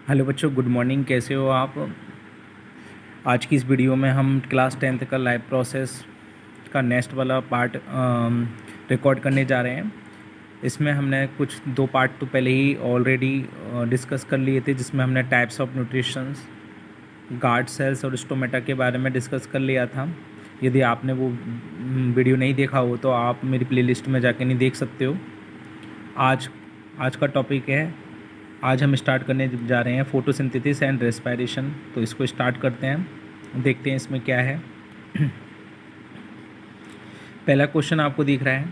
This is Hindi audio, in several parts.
हेलो बच्चों, गुड मॉर्निंग। कैसे हो आप? आज की इस वीडियो में हम क्लास 10th का लाइव प्रोसेस का नेक्स्ट वाला पार्ट रिकॉर्ड करने जा रहे हैं। इसमें हमने कुछ दो पार्ट तो पहले ही ऑलरेडी डिस्कस कर लिए थे, जिसमें हमने types of nutritions, guard cells और स्टोमेटा के बारे में डिस्कस कर लिया था। यदि आपने वो वीडियो नहीं देखा हो तो आप मेरी प्लेलिस्ट में जाके नहीं देख सकते हो। आज आज का टॉपिक है, आज हम स्टार्ट करने जा रहे हैं फोटोसिंथेसिस एंड रेस्पिरेशन। तो इसको स्टार्ट करते हैं, देखते हैं इसमें क्या है। पहला क्वेश्चन आपको दिख रहा है,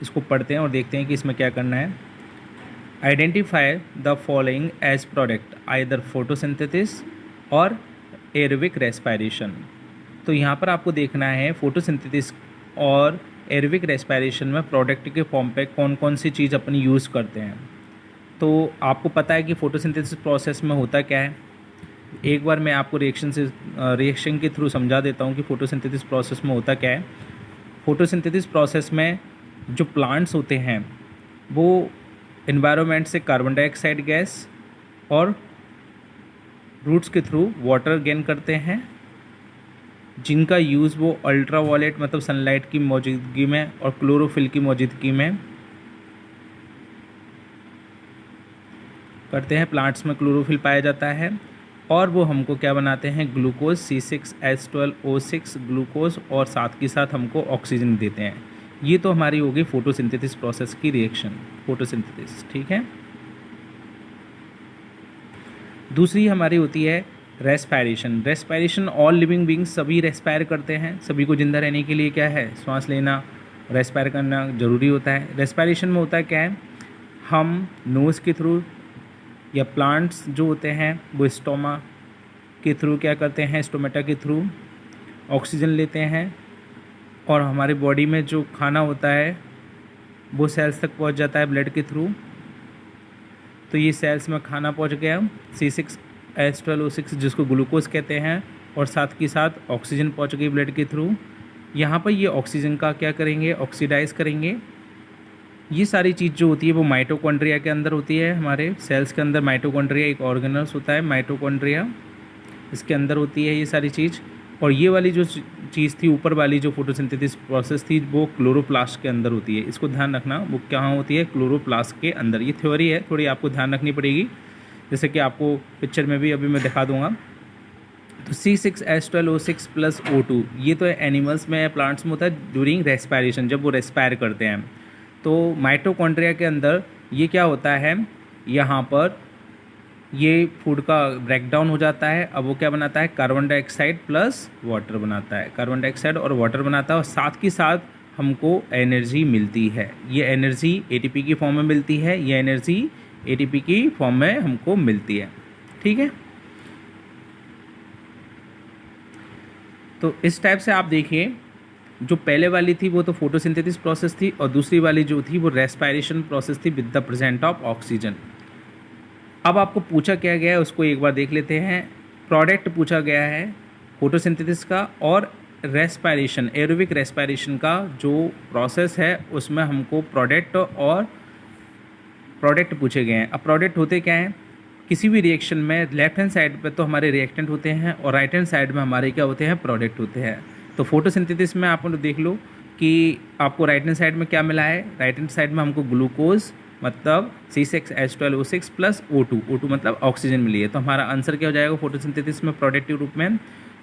इसको पढ़ते हैं और देखते हैं कि इसमें क्या करना है। Identify the following as product either photosynthesis और एरोबिक रेस्पिरेशन। तो यहाँ पर आपको देखना है फोटोसिंथेसिस और एरोबिक रेस्पिरेशन में प्रोडक्ट के फॉर्म पे कौन कौन सी चीज़ अपनी यूज़ करते हैं। तो आपको पता है कि फोटोसिंथेसिस प्रोसेस में होता क्या है। एक बार मैं आपको रिएक्शन के थ्रू समझा देता हूँ कि फोटोसिंथेसिस प्रोसेस में होता क्या है। फोटोसिंथेसिस प्रोसेस में जो प्लांट्स होते हैं वो एनवायरनमेंट से कार्बन डाइऑक्साइड गैस और रूट्स के थ्रू वाटर गेन करते हैं, जिनका यूज़ वो अल्ट्रावायलेट मतलब सनलाइट की मौजूदगी में और क्लोरोफिल की मौजूदगी में करते हैं। प्लांट्स में क्लोरोफिल पाया जाता है और वो हमको क्या बनाते हैं, ग्लूकोज C6H12O6 ग्लूकोज, और साथ के साथ हमको ऑक्सीजन देते हैं। ये तो हमारी होगी फोटोसिंथेसिस प्रोसेस की रिएक्शन, फोटोसिंथेसिस। ठीक है। दूसरी हमारी होती है respiration. Respiration all living beings सभी रेस्पायर करते हैं। सभी को जिंदा रहने के लिए क्या है, सांस लेना, रेस्पायर करना ज़रूरी होता है। रेस्पिरेशन में होता है क्या है, हम नोज़ के थ्रू या प्लांट्स जो होते हैं वो स्टोमा के थ्रू क्या करते हैं, स्टोमेटा के थ्रू ऑक्सीजन लेते हैं और हमारी बॉडी में जो खाना होता है वो सेल्स तक पहुंच जाता है ब्लड के थ्रू। तो ये सेल्स में खाना पहुंच गया C6H12O6 जिसको ग्लूकोज कहते हैं, और साथ के साथ ऑक्सीजन पहुंच गई ब्लड के थ्रू। यहाँ पर ये ऑक्सीजन का क्या करेंगे, ऑक्सीडाइज करेंगे। ये सारी चीज़ जो होती है वो माइटोकॉन्ड्रिया के अंदर होती है। हमारे सेल्स के अंदर माइटोकॉन्ड्रिया एक ऑर्गेनल्स होता है, माइटोकॉन्ड्रिया, इसके अंदर होती है ये सारी चीज़। और ये वाली जो चीज़ थी ऊपर वाली जो फोटोसिंथेसिस प्रोसेस थी वो क्लोरोप्लास्ट के अंदर होती है। इसको ध्यान रखना, वो कहाँ होती है, क्लोरोप्लास्ट के अंदर। ये थ्योरी है, थोड़ी आपको ध्यान रखनी पड़ेगी, जैसे कि आपको पिक्चर में भी अभी मैं दिखा दूँगा। तो C6H12O6 प्लस O2 ये तो एनिमल्स में, प्लांट्स में होता है ड्यूरिंग रेस्पायरेशन, जब वो रेस्पायर करते हैं। तो माइटोकॉन्ड्रिया के अंदर ये क्या होता है, यहाँ पर ये फूड का ब्रेकडाउन हो जाता है। अब वो क्या बनाता है, कार्बन डाइऑक्साइड प्लस वाटर बनाता है, कार्बन डाइऑक्साइड और वाटर बनाता है, और साथ के साथ हमको एनर्जी मिलती है। ये एनर्जी ATP की फॉर्म में मिलती है, ये एनर्जी ATP की फॉर्म में हमको मिलती है। ठीक है। तो इस टाइप से आप देखिए, जो पहले वाली थी वो तो फोटोसिंथेसिस प्रोसेस थी, और दूसरी वाली जो थी वो रेस्पिरेशन प्रोसेस थी with the present of oxygen. अब आपको पूछा क्या गया है उसको एक बार देख लेते हैं। प्रोडक्ट पूछा गया है फोटोसिंथेसिस का और रेस्पिरेशन, एरोबिक रेस्पिरेशन का जो प्रोसेस है उसमें हमको प्रोडक्ट और प्रोडक्ट पूछे गए हैं। अब प्रोडक्ट होते क्या हैं, किसी भी रिएक्शन में लेफ्ट हैंड साइड पे तो हमारे रिएक्टेंट होते हैं और राइट हैंड साइड में हमारे क्या होते हैं, प्रोडक्ट होते हैं। तो फोटोसिंथेसिस में आप देख लो कि आपको राइट हैंड साइड में क्या मिला है, राइट हैंड साइड में हमको ग्लूकोज मतलब C6H12O6 प्लस O2 मतलब ऑक्सीजन मिली है। तो हमारा आंसर क्या हो जाएगा फोटोसिंथेसिस में प्रोडक्टिव रूप में,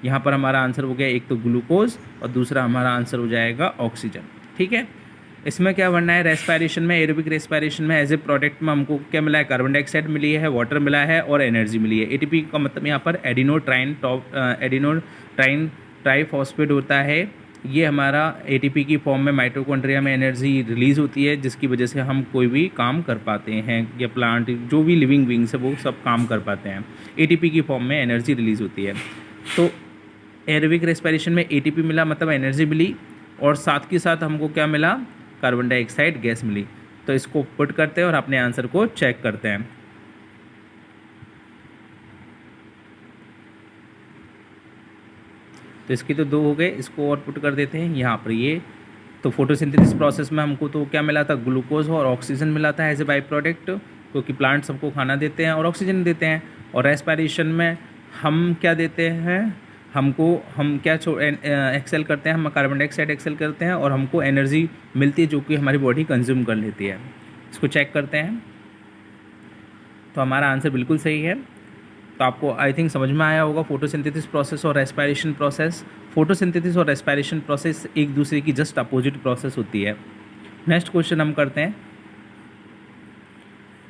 यहाँ पर हमारा आंसर हो गया एक तो ग्लूकोज और दूसरा हमारा आंसर हो जाएगा ऑक्सीजन। ठीक है। इसमें क्या बनना है, रेस्पिरेशन में, एरोबिक रेस्पिरेशन में एज ए प्रोडक्ट में हमको क्या मिला है, कार्बन डाइऑक्साइड मिली है, वाटर मिला है और एनर्जी मिली है। ATP का मतलब यहाँ पर एडिनो ट्राइफॉस्फेट होता है। ये हमारा ATP की फॉर्म में माइटोकॉन्ड्रिया में एनर्जी रिलीज़ होती है, जिसकी वजह से हम कोई भी काम कर पाते हैं, या प्लांट जो भी लिविंग बींग्स है वो सब काम कर पाते हैं। ATP की फॉर्म में एनर्जी रिलीज़ होती है। तो एरोबिक रेस्पिरेशन में ATP मिला मतलब एनर्जी मिली, और साथ के साथ हमको क्या मिला, कार्बन डाइऑक्साइड गैस मिली। तो इसको पुट करते हैं और अपने आंसर को चेक करते हैं। तो इसकी तो दो हो गए, इसको और पुट कर देते हैं यहाँ पर। ये तो फोटोसिंथेसिस प्रोसेस में हमको तो क्या मिला था, ग्लूकोज और ऑक्सीजन मिला था एज ए बाई प्रोडक्ट, क्योंकि प्लांट्स सबको खाना देते हैं और ऑक्सीजन देते हैं। और रेस्पायरेशन में हम क्या देते हैं, हम क्या एक्सेल करते हैं, हम कार्बन डाइऑक्साइड एक्सेल करते हैं और हमको एनर्जी मिलती है जो कि हमारी बॉडी कंज्यूम कर लेती है। इसको चेक करते हैं। तो हमारा आंसर बिल्कुल सही है। तो आपको आई थिंक समझ में आया होगा फोटोसिंथेसिस प्रोसेस और रेस्पायरेशन प्रोसेस। फोटोसिंथेसिस और रेस्पायरेशन प्रोसेस एक दूसरे की जस्ट अपोजिट प्रोसेस होती है। नेक्स्ट क्वेश्चन हम करते हैं।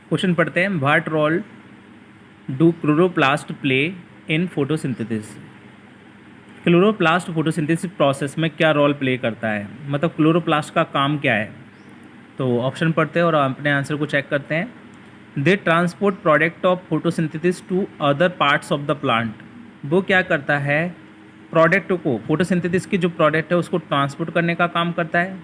क्वेश्चन पढ़ते हैं, what role do chloroplast play in photosynthesis. Chloroplast photosynthesis process में क्या रोल प्ले करता है, मतलब क्लोरोप्लास्ट का काम क्या है। तो ऑप्शन पढ़ते हैं और अपने आंसर को चेक करते हैं। They transport product of photosynthesis to other parts of the plant. वो क्या करता है, प्रोडक्ट को, फोटोसिंथेसिस की जो प्रोडक्ट है उसको ट्रांसपोर्ट करने का काम करता है।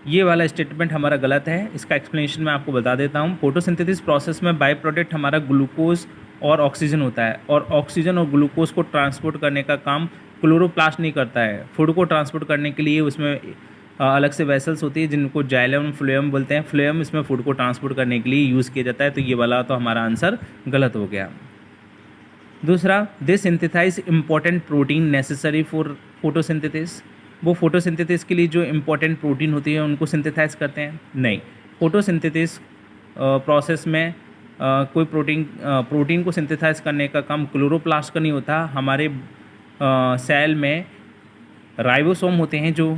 ये वाला स्टेटमेंट हमारा गलत है। इसका एक्सप्लेनेशन मैं आपको बता देता हूँ। फोटोसिंथेसिस प्रोसेस में बाई प्रोडक्ट हमारा ग्लूकोज और ऑक्सीजन होता है, और ऑक्सीजन और ग्लूकोज को ट्रांसपोर्ट करने का काम क्लोरोप्लास्ट नहीं करता है। फूड को ट्रांसपोर्ट करने के लिए उसमें अलग से वेसल्स होती है जिनको जाइलम फ्लोएम बोलते हैं। फ्लोएम इसमें फूड को ट्रांसपोर्ट करने के लिए यूज़ किया जाता है। तो ये वाला तो हमारा आंसर गलत हो गया। दूसरा, they synthesize important protein necessary for photosynthesis. वो फोटोसिंथेसिस के लिए जो इम्पॉर्टेंट प्रोटीन होती है उनको सिंथेसाइज करते हैं? नहीं। फोटोसिंथेसिस प्रोसेस में कोई प्रोटीन को सिंथेसाइज करने का काम क्लोरोप्लास्ट का नहीं होता। हमारे सेल में राइबोसोम होते हैं जो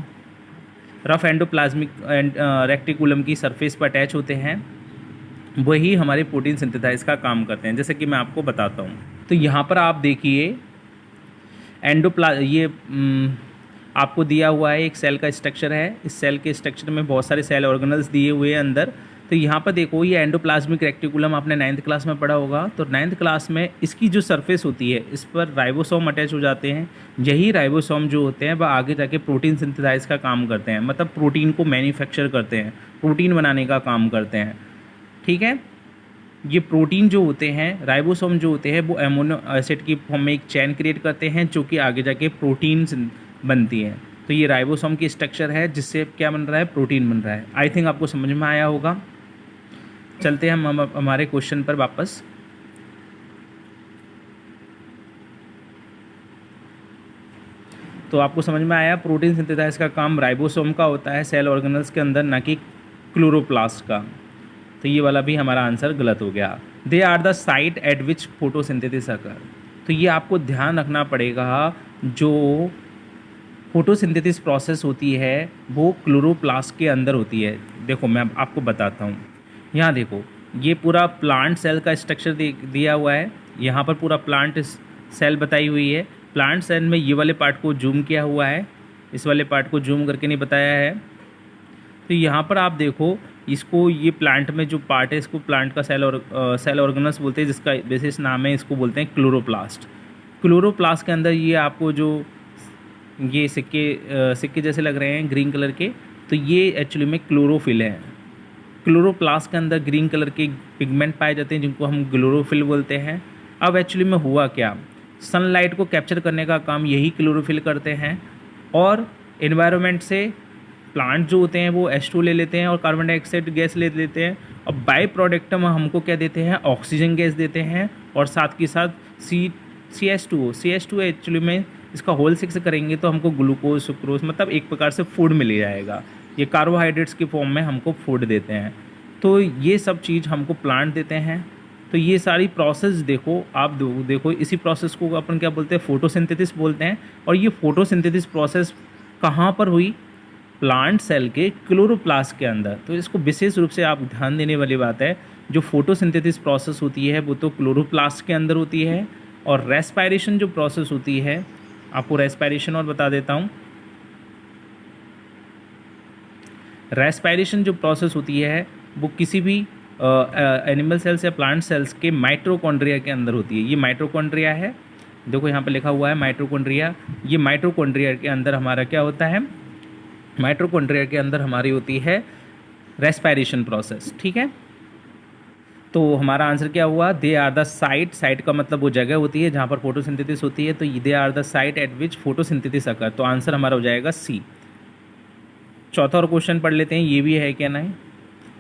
रफ एंडोप्लाज्मिक रेक्टिकुलम की सरफेस पर अटैच होते हैं, वही हमारे प्रोटीन सिंथेसाइज का काम करते हैं। जैसे कि मैं आपको बताता हूँ। तो यहाँ पर आप देखिए ये आपको दिया हुआ है एक सेल का स्ट्रक्चर है। इस सेल के स्ट्रक्चर में बहुत सारे सेल ऑर्गेनल्स दिए हुए हैं अंदर। तो यहाँ पर देखो ये एंडोप्लाज्मिक रेक्टिकुलम आपने 9th क्लास में पढ़ा होगा। तो 9th क्लास में इसकी जो सरफेस होती है इस पर राइबोसोम अटैच हो जाते हैं। यही राइबोसोम जो होते हैं वह आगे जाके प्रोटीन सिंथेसाइज का काम करते हैं, मतलब प्रोटीन को मैन्युफैक्चर करते हैं, प्रोटीन बनाने का काम करते हैं। ठीक है। ये प्रोटीन जो होते हैं, राइबोसोम जो होते हैं, वो एमिनो एसिड की फॉर्म में एक चेन क्रिएट करते हैं जो कि आगे जाके प्रोटीन बनती है। तो ये राइबोसोम की स्ट्रक्चर है जिससे क्या बन रहा है, प्रोटीन बन रहा है। आई थिंक आपको समझ में आया होगा। चलते हैं हम हमारे क्वेश्चन पर वापस। तो आपको समझ में आया प्रोटीन सिंथेसाइज का काम राइबोसोम का होता है सेल ऑर्गेनल्स के अंदर, ना कि क्लोरोप्लास्ट का। तो ये वाला भी हमारा आंसर गलत हो गया। They are the site at which photosynthesis occur. तो ये आपको ध्यान रखना पड़ेगा, जो फोटोसिंथेसिस प्रोसेस होती है वो क्लोरोप्लास्ट के अंदर होती है। देखो मैं आपको बताता हूँ। यहाँ देखो ये पूरा प्लांट सेल का स्ट्रक्चर दिया हुआ है। यहाँ पर पूरा प्लांट सेल बताई हुई है। प्लांट सेल में ये वाले पार्ट को जूम किया हुआ है, इस वाले पार्ट को जूम करके नहीं बताया है। तो यहाँ पर आप देखो इसको, ये प्लांट में जो पार्ट है इसको प्लांट का सेल ऑर्गेनल्स बोलते हैं, जिसका विशेष नाम है, इसको बोलते हैं क्लोरोप्लास्ट। क्लोरोप्लास्ट के अंदर ये आपको जो ये सिक्के जैसे लग रहे हैं ग्रीन कलर के, तो ये एक्चुअली में क्लोरोफिल है। क्लोरोप्लास्ट के अंदर ग्रीन कलर के पिगमेंट पाए जाते हैं जिनको हम क्लोरोफिल बोलते हैं। अब एक्चुअली में हुआ क्या, सनलाइट को कैप्चर करने का काम यही क्लोरोफिल करते हैं, और एनवायरनमेंट से प्लांट जो होते हैं वो H2 ले लेते हैं और कार्बन डाइऑक्साइड गैस ले लेते हैं, और बाई प्रोडक्ट में हमको क्या देते हैं, ऑक्सीजन गैस देते हैं, और साथ के साथ CH2 एक्चुअली में इसका होल 6 करेंगे तो हमको ग्लूकोज, सुक्रोज, मतलब एक प्रकार से फूड मिल जाएगा। ये कार्बोहाइड्रेट्स की फॉर्म में हमको फूड देते हैं। तो ये सब चीज़ हमको प्लांट देते हैं। तो ये सारी प्रोसेस देखो आप देखो इसी प्रोसेस को अपन क्या बोलते हैं, फोटोसिंथेसिस बोलते हैं। और ये फोटोसिंथेसिस प्रोसेस कहाँ पर हुई, प्लांट सेल के क्लोरोप्लास्ट के अंदर। तो इसको विशेष रूप से आप ध्यान देने वाली बात है, जो फोटोसिंथेसिस प्रोसेस होती है वो तो क्लोरोप्लास्ट के अंदर होती है, और रेस्पायरेशन जो प्रोसेस होती है, आपको रेस्पायरेशन और बता देता हूँ। रेस्पायरेशन जो प्रोसेस होती है वो किसी भी एनिमल सेल्स या प्लांट सेल्स के माइटोकॉन्ड्रिया के अंदर होती है। ये माइटोकॉन्ड्रिया है, देखो यहाँ पे लिखा हुआ है माइटोकॉन्ड्रिया। ये माइटोकॉन्ड्रिया के अंदर हमारा क्या होता है, माइटोकॉन्ड्रिया के अंदर हमारी होती है रेस्पायरेशन प्रोसेस। ठीक है। तो हमारा आंसर क्या हुआ, दे आर द साइट का मतलब वो जगह होती है जहाँ पर फोटोसिंथेसिस होती है। तो they are the site at which photosynthesis occur. तो आंसर हमारा हो जाएगा सी। चौथा और क्वेश्चन पढ़ लेते हैं, ये भी है क्या नहीं।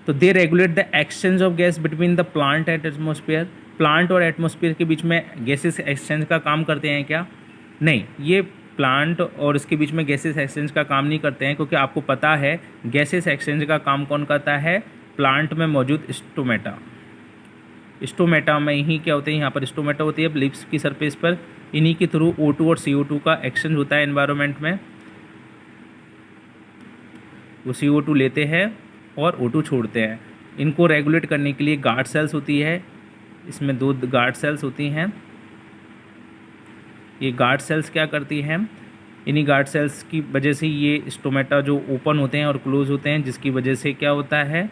तो they regulate the exchange of gas between the plant and atmosphere. Plant और एटमॉस्फेयर के बीच में गैसेस एक्सचेंज का काम करते हैं क्या? नहीं, ये प्लांट और इसके बीच में गैसेस एक्सचेंज का काम नहीं करते हैं, क्योंकि आपको पता है गैसेस एक्सचेंज का काम कौन करता है? प्लांट में मौजूद स्टोमेटा। स्टोमेटा में ही क्या होते हैं? यहाँ पर स्टोमेटा होती है लीव्स की सरफेस पर, इन्हीं के थ्रू O2 और CO2 का एक्सचेंज होता है एनवायरनमेंट में। वो CO2 लेते हैं और O2 छोड़ते हैं। इनको रेगुलेट करने के लिए गार्ड सेल्स होती है, इसमें 2 गार्ड सेल्स होती हैं। ये गार्ड सेल्स क्या करती हैं? इन्हीं गार्ड सेल्स की वजह से ये स्टोमेटा जो ओपन होते हैं और क्लोज होते हैं, जिसकी वजह से क्या होता है?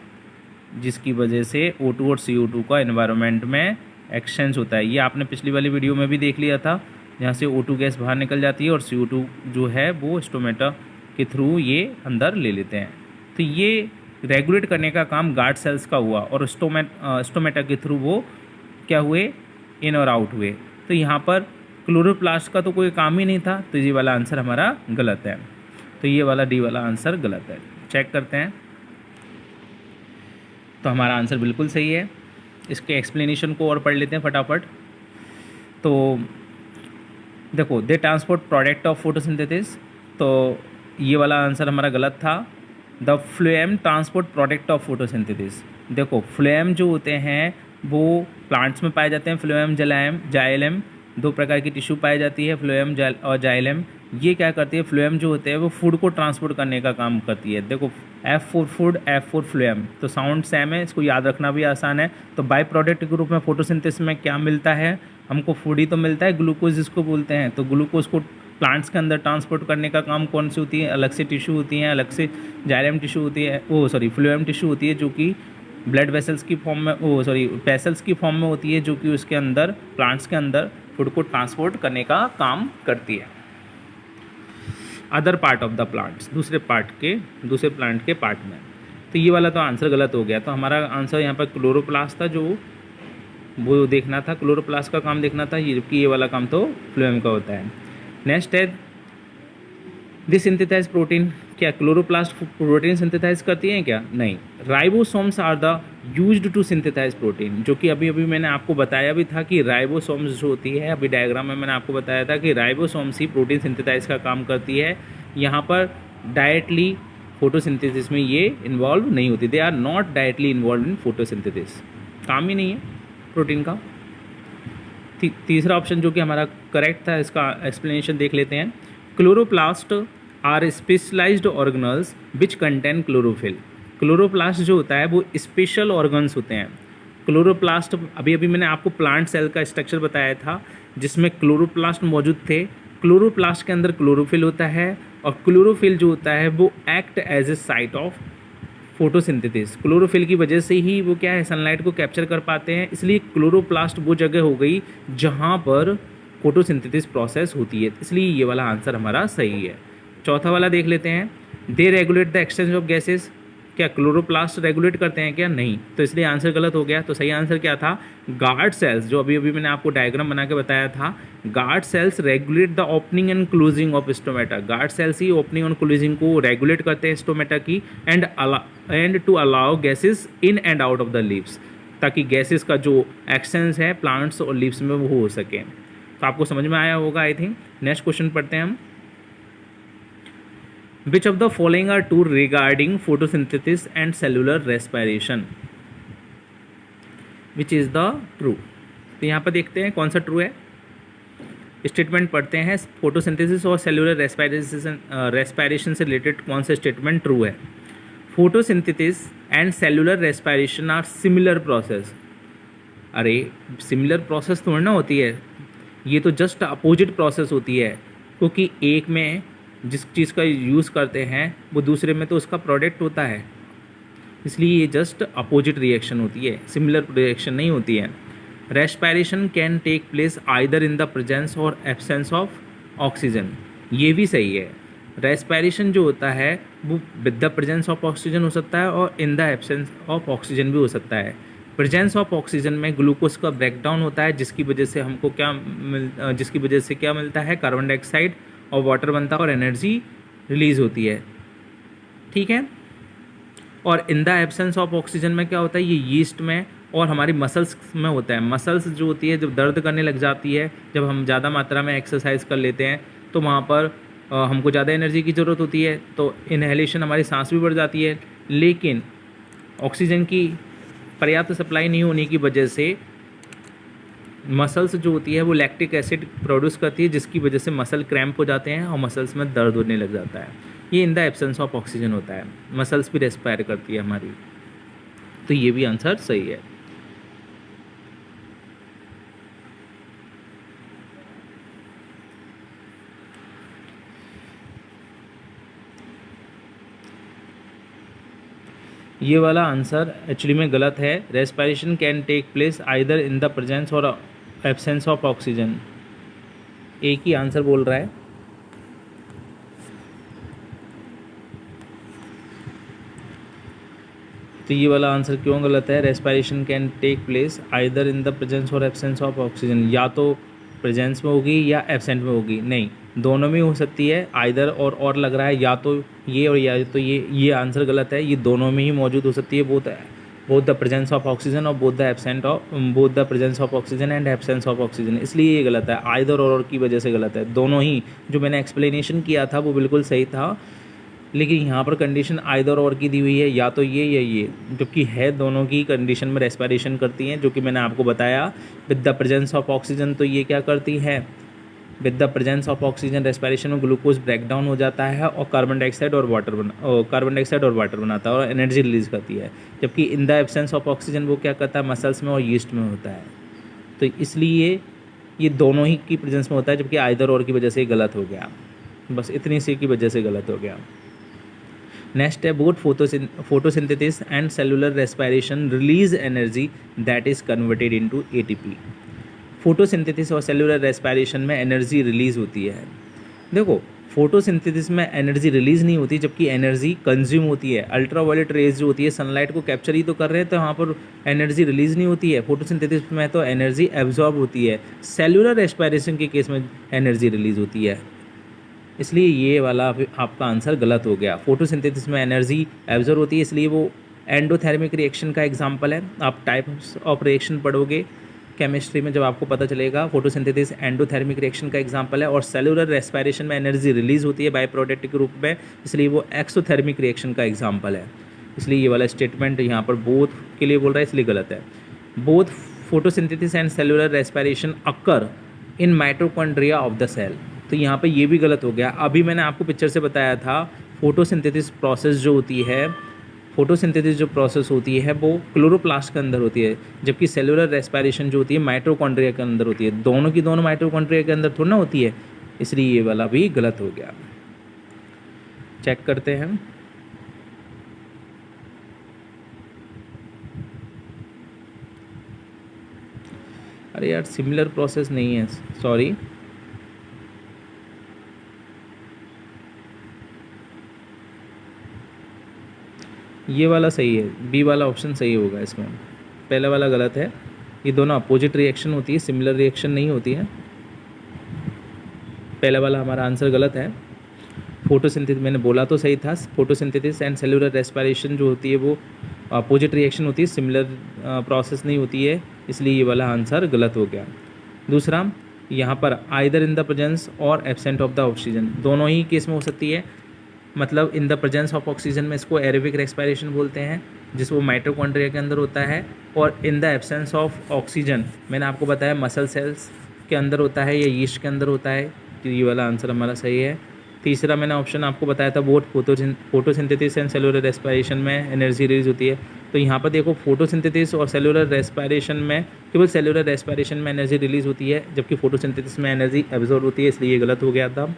जिसकी वजह से O2 और CO2 का एनवायरनमेंट में एक्सचेंज होता है। ये आपने पिछली वाली वीडियो में भी देख लिया था, जहाँ से O2 गैस बाहर निकल जाती है और CO2 जो है वो स्टोमेटा के थ्रू ये अंदर ले लेते हैं। तो ये रेगुलेट करने का काम गार्ड सेल्स का हुआ और स्टोमेटा के थ्रू वो क्या हुए? इन और आउट हुए। तो यहाँ पर क्लोरोप्लास्ट का तो कोई काम ही नहीं था, तो ये वाला आंसर हमारा गलत है। तो ये वाला डी वाला आंसर गलत है। चेक करते हैं। तो हमारा आंसर बिल्कुल सही है। इसके एक्सप्लेनेशन को और पढ़ लेते हैं फटाफट। तो देखो, दे ट्रांसपोर्ट प्रोडक्ट ऑफ फोटोसिंथेसिस, तो ये वाला आंसर हमारा गलत था। The phloem transport product of photosynthesis. देखो, फ्लोएम जो होते हैं वो प्लांट्स में पाए जाते हैं। फ्लोएम, जाइलम, 2 प्रकार की टिश्यू पाई जाती है, फ्लोएम और जाइलम। ये क्या करती है? फ्लोएम जो होते हैं वो फूड को ट्रांसपोर्ट करने का काम करती है। देखो, F4 फूड, F4 फ्लोएम, तो साउंड सेम है, इसको याद रखना भी आसान है। तो बाई प्रोडक्ट के रूप में फोटोसिंथेसिस में क्या मिलता है? हमको फूड ही तो मिलता है, ग्लूकोज जिसको बोलते हैं। तो ग्लूकोज को प्लांट्स के अंदर ट्रांसपोर्ट करने का काम कौन सी होती है? अलग से टिश्यू होती हैं, अलग से जाइलम टिश्यू होती है, फ्लोएम टिश्यू होती है, जो कि ब्लड वेसल्स की फॉर्म में वेसल्स की फॉर्म में होती है, जो कि उसके अंदर प्लांट्स के अंदर फूड को ट्रांसपोर्ट करने का काम करती है। Other part of the plants, दूसरे प्लांट के पार्ट में। तो ये वाला तो आंसर गलत हो गया। तो हमारा आंसर यहाँ पर क्लोरोप्लास्ट था, जो वो देखना था, क्लोरोप्लास्ट का काम देखना था, जबकि ये वाला काम तो फ्लोएम का होता है। नेक्स्ट है दे सिंथेसाइज प्रोटीन। क्या क्लोरोप्लास्ट प्रोटीन सिंथेसाइज करती हैं क्या? नहीं। Ribosomes are the used to synthesize protein, जो कि अभी मैंने आपको बताया भी था कि राइबोसोम्स जो होती है, अभी डायग्राम में मैंने आपको बताया था कि राइबोसोम्स ही प्रोटीन सिंथेसाइज का काम करती है। यहाँ पर डायरेक्टली फोटोसिंथेसिस में ये इन्वॉल्व नहीं होती। They are not directly involve in photosynthesis, काम ही नहीं है प्रोटीन का। तीसरा ऑप्शन जो कि हमारा करेक्ट था, इसका एक्सप्लेनेशन देख लेते हैं। Chloroplast are specialized organelles which contain chlorophyll. Chloroplast जो होता है वो स्पेशल ऑर्गन्स होते हैं। क्लोरोप्लास्ट, अभी मैंने आपको प्लांट सेल का स्ट्रक्चर बताया था जिसमें क्लोरोप्लास्ट मौजूद थे। क्लोरोप्लास्ट के अंदर क्लोरोफिल होता है और क्लोरोफिल जो होता है वो act as a site of photosynthesis. Chlorophyll की वजह से ही वो क्या है? सनलाइट को कैप्चर कर पाते हैं। इसलिए क्लोरोप्लास्ट वो जगह हो गई जहाँ पर फोटोसिंथेसिस प्रोसेस होती है। इसलिए ये वाला आंसर हमारा सही है। चौथा वाला देख लेते हैं। They regulate the exchange of gases. क्या क्लोरोप्लास्ट रेगुलेट करते हैं क्या? नहीं। तो इसलिए आंसर गलत हो गया। तो सही आंसर क्या था? गार्ड सेल्स, जो अभी मैंने आपको डायग्राम बना के बताया था। Guard cells regulate the opening and closing of stomata. Guard cells ही ओपनिंग और क्लोजिंग को रेगुलेट करते हैं स्टोमेटा की, and to allow gases in and out of the leaves, ताकि गैसेस का जो एक्सचेंज है प्लांट्स और लीव्स में वो हो सके। तो आपको समझ में आया होगा आई थिंक। नेक्स्ट क्वेश्चन पढ़ते हैं हम। Which of the following are true regarding photosynthesis and cellular respiration? Which is the true? तो यहाँ पर देखते हैं कौन सा ट्रू है। स्टेटमेंट पढ़ते हैं। फोटोसिंथेसिस और सेलुलर रेस्पिरेशन से रिलेटेड कौन सा स्टेटमेंट ट्रू है? Photosynthesis and cellular respiration are similar process. अरे सिमिलर प्रोसेस थोड़ी ना होती है, ये तो जस्ट अपोजिट प्रोसेस होती है, क्योंकि एक में जिस चीज़ का यूज़ करते हैं वो दूसरे में तो उसका प्रोडक्ट होता है। इसलिए ये जस्ट अपोजिट रिएक्शन होती है, सिमिलर रिएक्शन नहीं होती है। Respiration can take place either in the presence or absence of oxygen. ये भी सही है। रेस्पिरेशन जो होता है वो with the presence of oxygen हो सकता है और in the absence of oxygen भी हो सकता है। प्रेजेंस ऑफ ऑक्सीजन में ग्लूकोज का ब्रेकडाउन होता है, जिसकी वजह से हमको क्या मिलता है? कार्बन डाइऑक्साइड और वाटर बनता है और एनर्जी रिलीज़ होती है। ठीक है। और in the absence of oxygen में क्या होता है, ये यीस्ट में और हमारी मसल्स में होता है। मसल्स जो होती है जब दर्द करने लग जाती है, जब हम ज़्यादा मात्रा में एक्सरसाइज कर लेते हैं तो वहाँ पर हमको ज़्यादा एनर्जी की ज़रूरत होती है, तो इनहेलेशन हमारी सांस भी बढ़ जाती है। लेकिन ऑक्सीजन की पर्याप्त सप्लाई नहीं होने की वजह से मसल्स जो होती है वो लैक्टिक एसिड प्रोड्यूस करती है, जिसकी वजह से मसल क्रैम्प हो जाते हैं और मसल्स में दर्द होने लग जाता है। ये इन द एब्सेंस ऑफ ऑक्सीजन होता है। मसल्स भी रेस्पायर करती है हमारी, तो ये भी आंसर सही है। ये वाला आंसर एक्चुअली में गलत है। Respiration can take place either in the presence or absence of oxygen. एक ही आंसर बोल रहा है। तो ये वाला आंसर क्यों गलत है? Respiration can take place either in the presence or absence of oxygen. या तो प्रेजेंस में होगी या एब्सेंट में होगी, नहीं दोनों में हो सकती है। आइदर और लग रहा है, या तो ये और या तो ये आंसर गलत है। ये दोनों में ही मौजूद हो सकती है, both the presence of oxygen और both the presence of oxygen and absence of oxygen. इसलिए ये गलत है, आइदर और की वजह से गलत है। दोनों ही जो मैंने एक्सप्लेनेशन किया था वो बिल्कुल सही था, लेकिन यहाँ पर कंडीशन आइदर और की दी हुई है, या तो ये या ये, जबकि है दोनों की कंडीशन में रेस्पायरेशन करती हैं, जो कि मैंने आपको बताया। With the presence of oxygen तो ये क्या करती है, with the presence of oxygen respiration में ग्लूकोज ब्रेक डाउन हो जाता है और कार्बन डाइऑक्साइड और वाटर बनाता है और एनर्जी रिलीज करती है। जबकि इन द एब्सेंस ऑफ ऑक्सीजन वो क्या करता है, मसल्स में और यीस्ट में होता है। तो इसलिए ये दोनों ही की प्रेजेंस में होता है, जबकि आइदर और की वजह से गलत हो गया। बस इतनी सी की वजह से गलत हो गया। नेक्स्ट है, both photosynthesis and cellular respiration release energy that is converted into ATP. Photosynthesis और सेलुलर रेस्पायरेशन में एनर्जी रिलीज होती है। देखो, फोटोसिंथेसिस में एनर्जी रिलीज नहीं होती, जबकि एनर्जी कंज्यूम होती है। अल्ट्रावायलेट रेज जो होती है सनलाइट को कैप्चर ही तो कर रहे हैं, तो वहाँ पर एनर्जी रिलीज नहीं होती है। फोटोसिंथेसिस में तो एनर्जी एब्जॉर्ब होती है। सेलुलर रेस्पायरेशन के केस में एनर्जी रिलीज होती है। इसलिए ये वाला आपका आंसर गलत हो गया। फोटोसिंथेसिस में एनर्जी एब्जॉर्ब होती है, इसलिए वो एंडोथर्मिक रिएक्शन का एग्जांपल है। आप टाइप्स ऑफ रिएक्शन पढ़ोगे केमिस्ट्री में, जब आपको पता चलेगा। फोटोसिंथेसिस एंडोथर्मिक रिएक्शन का एग्जांपल है, और सेलुलर रेस्पायरेशन में एनर्जी रिलीज होती है बाय प्रोडक्ट के रूप में, इसलिए वो एक्सोथर्मिक रिएक्शन का एग्जांपल है। इसलिए ये वाला स्टेटमेंट यहाँ पर बोथ के लिए बोल रहा है, इसलिए गलत है। Both photosynthesis and cellular respiration occur in mitochondria of the cell. तो यहाँ पे ये भी गलत हो गया। अभी मैंने आपको पिक्चर से बताया था, फोटोसिंथेसिस प्रोसेस जो होती है, फोटोसिंथेसिस जो प्रोसेस होती है वो क्लोरोप्लास्ट के अंदर होती है, जबकि सेलुलर रेस्पायरेशन जो होती है माइटोकॉन्ड्रिया के अंदर होती है। दोनों की दोनों माइटोकॉन्ड्रिया के अंदर थोड़ा ना होती है, इसलिए ये वाला भी गलत हो गया। चेक करते हैं। अरे यार, सिमिलर प्रोसेस नहीं है, सॉरी। ये वाला सही है, बी वाला ऑप्शन सही होगा इसमें। पहला वाला गलत है। ये दोनों अपोजिट रिएक्शन होती है, सिमिलर रिएक्शन नहीं होती है। पहला वाला हमारा आंसर गलत है। फोटोसिंथेसिस मैंने बोला तो सही था, फोटोसिंथेसिस एंड सेलुलर रेस्पायरेशन जो होती है वो अपोजिट रिएक्शन होती है, सिमिलर प्रोसेस नहीं होती है, इसलिए ये वाला आंसर गलत हो गया। दूसरा, यहाँ पर आइदर इन द प्रेजेंस और एब्सेंट ऑफ द ऑक्सीजन, दोनों ही केस में हो सकती है। मतलब इन द प्रेजेंस ऑफ ऑक्सीजन में इसको एरोबिक रेस्पायरेशन बोलते हैं, जिस वो माइटोकॉन्ड्रिया के अंदर होता है, और in the absence of oxygen मैंने आपको बताया मसल सेल्स के अंदर होता है या यीस्ट के अंदर होता है। तो ये वाला आंसर हमारा सही है। तीसरा मैंने ऑप्शन आपको बताया था, both photosynthesis and cellular respiration में एनर्जी रिलीज होती है। तो यहाँ पर देखो, फोटोसिंथेसिस और सेलुलर रेस्पायरेशन में केवल सेलुलर रेस्पायरेशन में एनर्जी रिलीज होती है, जबकि फोटोसिंथेसिस में एनर्जी एब्जॉर्ब होती है, इसलिए ये गलत हो गया था।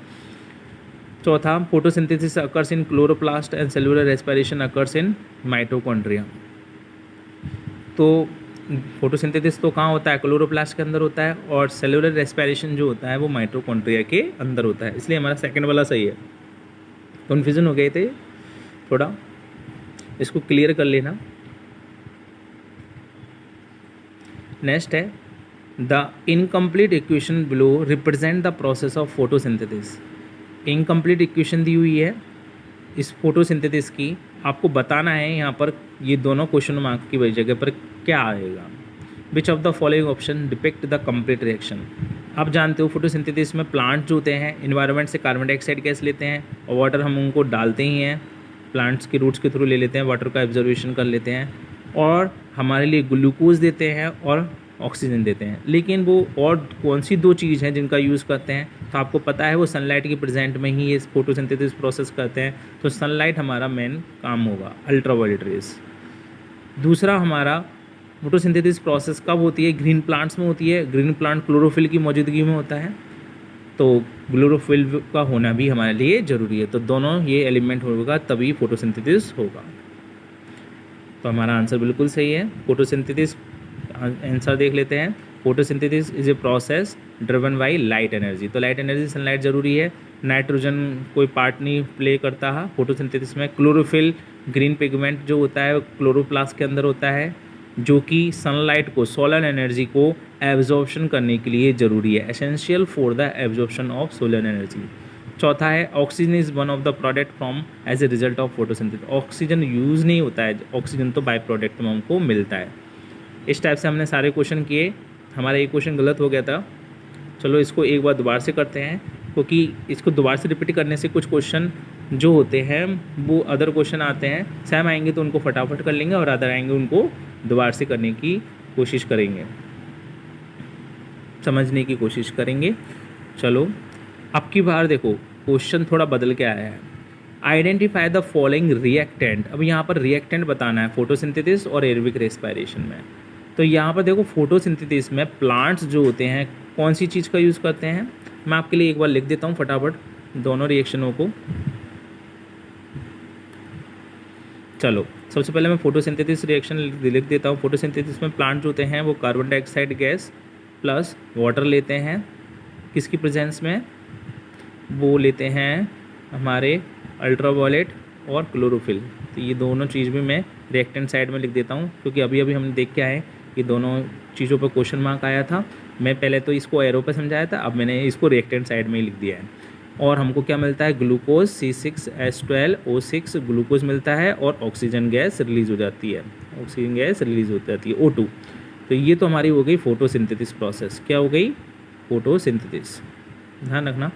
चौथा, photosynthesis occurs in chloroplast and cellular respiration occurs in mitochondria. तो फोटोसिंथेसिस तो कहाँ होता है, क्लोरोप्लास्ट के अंदर होता है, और सेलुलर रेस्पायरेशन जो होता है वो माइटोकॉन्ड्रिया के अंदर होता है, इसलिए हमारा सेकंड वाला सही है। कन्फ्यूजन हो गए थे थोड़ा, इसको क्लियर कर लेना। नेक्स्ट है, the incomplete equation below represent the process of photosynthesis. Incomplete equation दी हुई है, इस फोटोसिंथेसिस की आपको बताना है यहाँ पर, ये दोनों क्वेश्चन मार्क की जगह पर क्या आएगा। विच of the following option depict the complete reaction. आप जानते हो फोटोसिंथेसिस में प्लांट जो होते हैं इन्वायरमेंट से कार्बन डाइऑक्साइड गैस लेते हैं और वाटर हम उनको डालते ही हैं, प्लांट्स के रूट्स के थ्रू ले लेते हैं, वाटर का एब्जर्वेशन कर लेते हैं और हमारे लिए ग्लूकोज देते हैं और ऑक्सीजन देते हैं। लेकिन वो और कौन सी दो चीज़ हैं जिनका यूज़ करते हैं, तो आपको पता है वो सनलाइट के प्रेजेंट में ही ये फोटोसिंथेसिस प्रोसेस करते हैं। तो सनलाइट हमारा मेन काम होगा, अल्ट्रावायलेट रेज। दूसरा हमारा फोटोसिंथेसिस प्रोसेस कब होती है, ग्रीन प्लांट्स में होती है। ग्रीन प्लांट क्लोरोफिल की मौजूदगी में होता है, तो क्लोरोफिल का होना भी हमारे लिए ज़रूरी है। तो दोनों ये एलिमेंट होगा तभी फोटोसिंथेसिस होगा। तो हमारा आंसर बिल्कुल सही है। फोटोसिंथेसिस आंसर देख लेते हैं। Photosynthesis is a process driven by light energy. तो लाइट एनर्जी सनलाइट ज़रूरी है, नाइट्रोजन कोई पार्ट नहीं प्ले करता है फोटोसिंथेसिस में। क्लोरोफिल ग्रीन पिगमेंट जो होता है वो क्लोरोप्लास्ट के अंदर होता है, जो कि सनलाइट को, सोलर एनर्जी को एब्जॉर्प्शन करने के लिए ज़रूरी है, essential for the absorption of solar energy. चौथा है oxygen is one of the product from as a result of photosynthesis. Oxygen use नहीं होता है, ऑक्सीजन तो बाय प्रोडक्ट में हमको मिलता है। इस टाइप से हमने सारे क्वेश्चन किए। हमारा एक क्वेश्चन गलत हो गया था, चलो इसको एक बार दोबारा से करते हैं, क्योंकि इसको दोबारा से रिपीट करने से कुछ क्वेश्चन जो होते हैं वो अदर क्वेश्चन आते हैं, सेम आएंगे तो उनको फटाफट कर लेंगे और अदर आएंगे उनको दोबारा से करने की कोशिश करेंगे, समझने की कोशिश करेंगे। चलो अब की बार देखो क्वेश्चन थोड़ा बदल के आया है। Identify the following reactant. अब यहाँ पर रिएक्टेंट बताना है फोटोसिंथेसिस और एरोबिक रेस्पिरेशन में। तो यहाँ पर देखो फोटोसिंथेसिस में प्लांट्स जो होते हैं कौन सी चीज़ का यूज़ करते हैं, मैं आपके लिए एक बार लिख देता हूँ फटाफट दोनों रिएक्शनों को। चलो सबसे पहले मैं फोटोसिंथेसिस रिएक्शन लिख देता हूँ। फोटोसिंथेसिस में प्लांट जो होते हैं वो carbon dioxide gas plus water लेते हैं, किसकी प्रेजेंस में, वो लेते हैं हमारे अल्ट्रावायलेट और क्लोरोफिल। तो ये दोनों चीज़ भी मैं रिएक्टेंट साइड में लिख देता हूँ, क्योंकि अभी अभी हमने देख के आए कि दोनों चीज़ों पर क्वेश्चन मार्क आया था। मैं पहले तो इसको एरो पे समझाया था, अब मैंने इसको रिएक्टेंट साइड में ही लिख दिया है। और हमको क्या मिलता है, ग्लूकोज C6H12O6 ग्लूकोज मिलता है और ऑक्सीजन गैस रिलीज़ हो जाती है, ऑक्सीजन गैस रिलीज़ हो जाती है O2। तो ये तो हमारी हो गई फोटोसिंथेसिस प्रोसेस। क्या हो गई, फोटोसिंथेसिस, ध्यान रखना।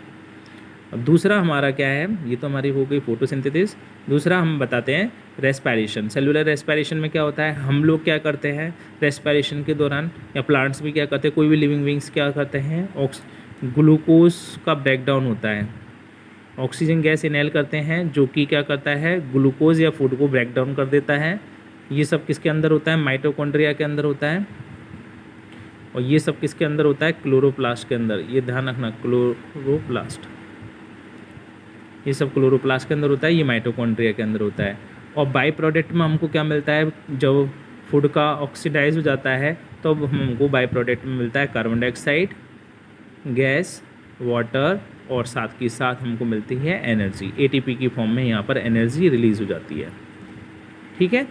अब दूसरा हमारा क्या है, ये तो हमारी हो गई फोटोसिंथेसिस। दूसरा हम बताते हैं रेस्पिरेशन। सेलुलर रेस्पिरेशन में क्या होता है, हम लोग क्या करते हैं रेस्पिरेशन के दौरान, या प्लांट्स भी क्या करते हैं, कोई भी लिविंग बींग्स क्या करते हैं, ग्लूकोज का ब्रेकडाउन होता है, ऑक्सीजन गैस इनहेल करते हैं जो कि क्या करता है, ग्लूकोज या फूड को ब्रेक डाउन कर देता है। ये सब किसके अंदर होता है, माइटोकॉन्ड्रिया के अंदर होता है। और ये सब किसके अंदर होता है, क्लोरोप्लास्ट के अंदर। ये ध्यान रखना, क्लोरोप्लास्ट, ये सब क्लोरोप्लास्ट के अंदर होता है, ये माइटोकॉन्ड्रिया के अंदर होता है। और बाई प्रोडक्ट में हमको क्या मिलता है, जब फूड का ऑक्सीडाइज हो जाता है तो हमको बाई प्रोडक्ट में मिलता है कार्बन डाइऑक्साइड गैस, वाटर, और साथ के साथ हमको मिलती है एनर्जी, ATP की फॉर्म में यहाँ पर एनर्जी रिलीज़ हो जाती है। ठीक है,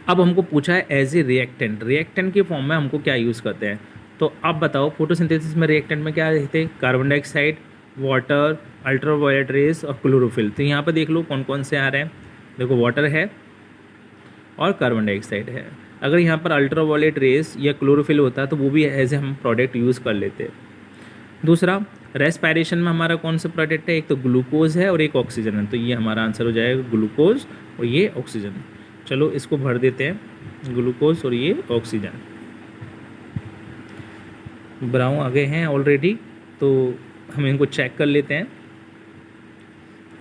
अब हमको पूछा है एज ए रिएक्टेंट, रिएक्टेंट की फॉर्म में हमको क्या यूज़ करते हैं। तो अब बताओ फोटोसिंथेसिस में रिएक्टेंट में क्या रहते हैं, carbon dioxide, water, ultraviolet rays और क्लोरोफिल। तो यहाँ पर देख लो कौन कौन से आ रहे हैं, देखो वाटर है और कार्बन डाइऑक्साइड है। अगर यहाँ पर अल्ट्रावायलेट रेज या क्लोरोफिल होता है तो वो भी एज ए हम प्रोडक्ट यूज़ कर लेते हैं। दूसरा रेस्पिरेशन में हमारा कौन सा प्रोडक्ट है, एक तो ग्लूकोज है और एक ऑक्सीजन है। तो ये हमारा आंसर हो जाएगा ग्लूकोज और ये ऑक्सीजन। चलो इसको भर देते हैं, ग्लूकोज और ये ऑक्सीजन। ब्राउन आगे हैं ऑलरेडी, तो हम इनको चेक कर लेते हैं।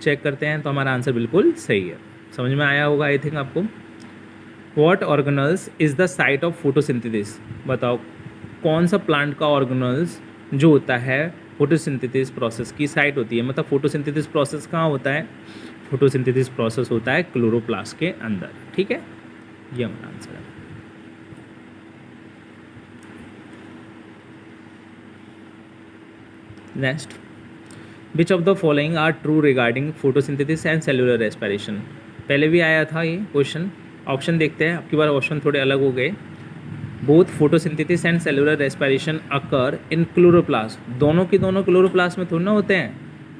चेक करते हैं तो हमारा आंसर बिल्कुल सही है। समझ में आया होगा आई थिंक आपको। What organelles is the site of photosynthesis. बताओ कौन सा प्लांट का ऑर्गेनल्स जो होता है फोटोसिंथेसिस प्रोसेस की साइट होती है। मतलब फोटोसिंथेसिस प्रोसेस कहाँ होता है, फोटोसिंथेसिस प्रोसेस होता है क्लोरोप्लास्ट के अंदर। ठीक है, ये हमारा आंसर है। Next, which of the following are true regarding photosynthesis and cellular respiration. पहले भी आया था ये क्वेश्चन, ऑप्शन देखते हैं। अब की बार ऑप्शन थोड़े अलग हो गए। Both photosynthesis and cellular respiration occur in chloroplast. दोनों के दोनों क्लोरोप्लास्ट में थोड़ा ना होते हैं,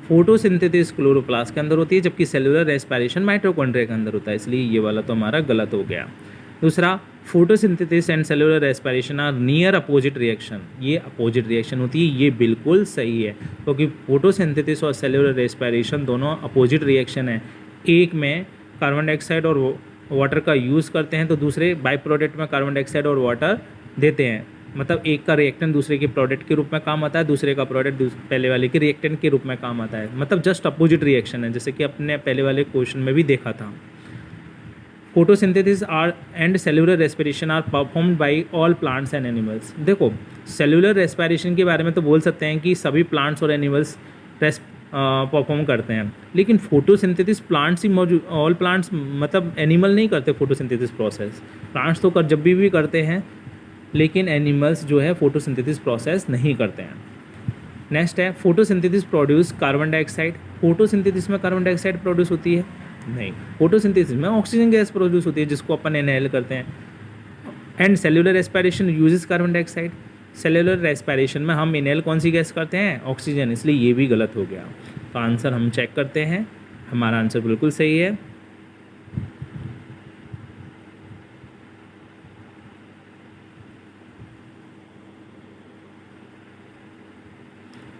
फोटोसिंथेसिस क्लोरोप्लास्ट के अंदर होती है, जबकि सेलुलर रेस्पिरेशन माइटोकॉन्ड्रिया के अंदर होता है, इसलिए ये वाला तो हमारा गलत हो गया। दूसरा, photosynthesis and cellular respiration are near opposite reaction, ये अपोजिट रिएक्शन होती है, ये बिल्कुल सही है, क्योंकि फोटोसिंथेसिस और सेलुलर रेस्पिरेशन दोनों अपोजिट रिएक्शन है। एक में कार्बन डाइऑक्साइड और वाटर का यूज़ करते हैं, तो दूसरे बाई प्रोडक्ट में कार्बन डाइऑक्साइड और वाटर देते हैं, मतलब एक का रिएक्टेंट दूसरे के प्रोडक्ट के रूप में काम आता है, दूसरे का प्रोडक्ट पहले वाले के रिएक्टेंट के रूप में काम आता है, मतलब जस्ट अपोजिट रिएक्शन है, जैसे कि अपने पहले वाले क्वेश्चन में भी देखा था। Photosynthesis are and cellular respiration are performed by all plants and animals. देखो, सेलुलर रेस्पिरेशन के बारे में तो बोल सकते हैं कि सभी प्लांट्स और एनिमल्स परफॉर्म करते हैं, लेकिन फोटोसिंथेसिस प्लांट्स ही मौजूद, ऑल प्लांट्स मतलब एनिमल नहीं करते फोटोसिंथेसिस प्रोसेस। प्लांट्स तो जब भी करते हैं, लेकिन एनिमल्स जो है फोटोसिंथेसिस प्रोसेस नहीं करते हैं। नेक्स्ट है, photosynthesis produce carbon dioxide. Photosynthesis में कार्बन डाइऑक्साइड प्रोड्यूस होती है? नहीं, फोटोसिंथेसिस में ऑक्सीजन गैस प्रोड्यूस होती है, जिसको अपन इनहेल करते हैं। And cellular respiration uses carbon dioxide. Cellular respiration में हम इनहेल कौन सी गैस करते हैं? ऑक्सीजन, इसलिए ये भी गलत हो गया। तो आंसर हम चेक करते हैं, हमारा आंसर बिल्कुल सही है।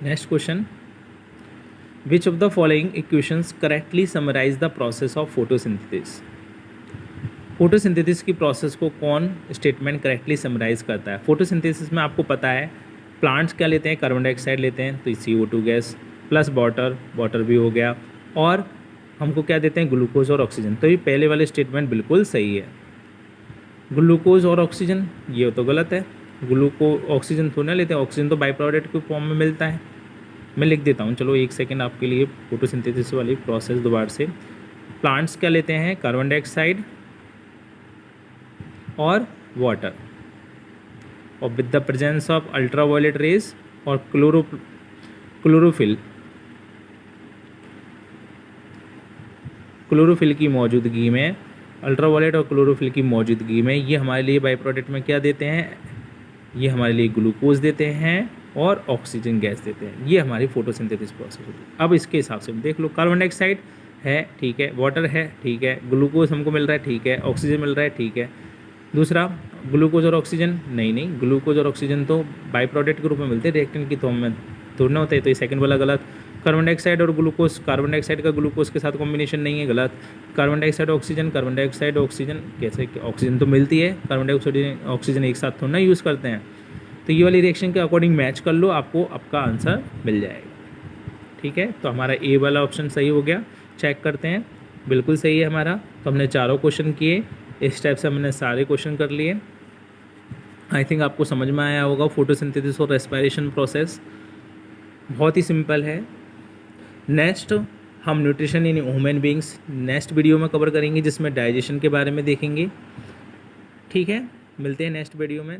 Next question, which of the following equations correctly summarize the process of photosynthesis. Photosynthesis की प्रोसेस को कौन स्टेटमेंट करेक्टली समराइज करता है? फोटोसिंथेसिस में आपको पता है प्लांट्स क्या लेते हैं? कार्बन डाइऑक्साइड लेते हैं, तो CO2 गैस प्लस वाटर भी हो गया, और हमको क्या देते हैं? ग्लूकोज और ऑक्सीजन। तो ये पहले वाले स्टेटमेंट बिल्कुल सही है। ग्लूकोज और ऑक्सीजन ये तो गलत है, ऑक्सीजन थोड़ा ना लेते हैं, ऑक्सीजन तो बाई प्रोडक्ट के फॉर्म में मिलता है। मैं लिख देता हूँ, चलो एक सेकेंड आपके लिए फोटोसिंथेसिस वाली प्रोसेस दोबारा से। प्लांट्स क्या लेते हैं? कार्बन डाइऑक्साइड और वाटर, और with the presence of ultraviolet rays और क्लोरोफिल की मौजूदगी में, अल्ट्रावायलेट और क्लोरोफिल की मौजूदगी में ये हमारे लिए बाई प्रोडक्ट में क्या देते हैं? ये हमारे लिए ग्लूकोज देते हैं और ऑक्सीजन गैस देते हैं। ये हमारी फोटोसिंथेसिस प्रोसेस होती है। अब इसके हिसाब से देख लो, कार्बन डाइऑक्साइड है, ठीक है, वाटर है, ठीक है, ग्लूकोज हमको मिल रहा है, ठीक है, ऑक्सीजन मिल रहा है, ठीक है। दूसरा, ग्लूकोज और ऑक्सीजन नहीं, ग्लूकोज और ऑक्सीजन तो बाई प्रोडक्ट के रूप में मिलते हैं, रिएक्टेंट की तो में थोड़ा ना होते हैं, तो ये सेकंड वाला गलत। कार्बन डाइऑक्साइड और ग्लूकोज, कार्बन डाइऑक्साइड का ग्लूकोज के साथ कॉम्बिनेशन नहीं है, गलत। कार्बन डाइऑक्साइड ऑक्सीजन कैसे? ऑक्सीजन तो मिलती है, कार्बन डाइऑक्साइड ऑक्सीजन एक साथ थोड़ा ना यूज़ करते हैं, तो ये वाली रिएक्शन के अकॉर्डिंग मैच कर लो, आपको आपका आंसर मिल जाएगा। ठीक है, तो हमारा ए वाला ऑप्शन सही हो गया। चेक करते हैं, बिल्कुल सही है हमारा। तो हमने चारों क्वेश्चन किए, इस टाइप से हमने सारे क्वेश्चन कर लिए। आई थिंक आपको समझ में आया होगा फोटोसिंथेसिस और रेस्पिरेशन प्रोसेस बहुत ही सिंपल है। नेक्स्ट हम nutrition in human beings next video में कवर करेंगे, जिसमें डाइजेशन के बारे में देखेंगे। ठीक है, मिलते हैं नेक्स्ट वीडियो में।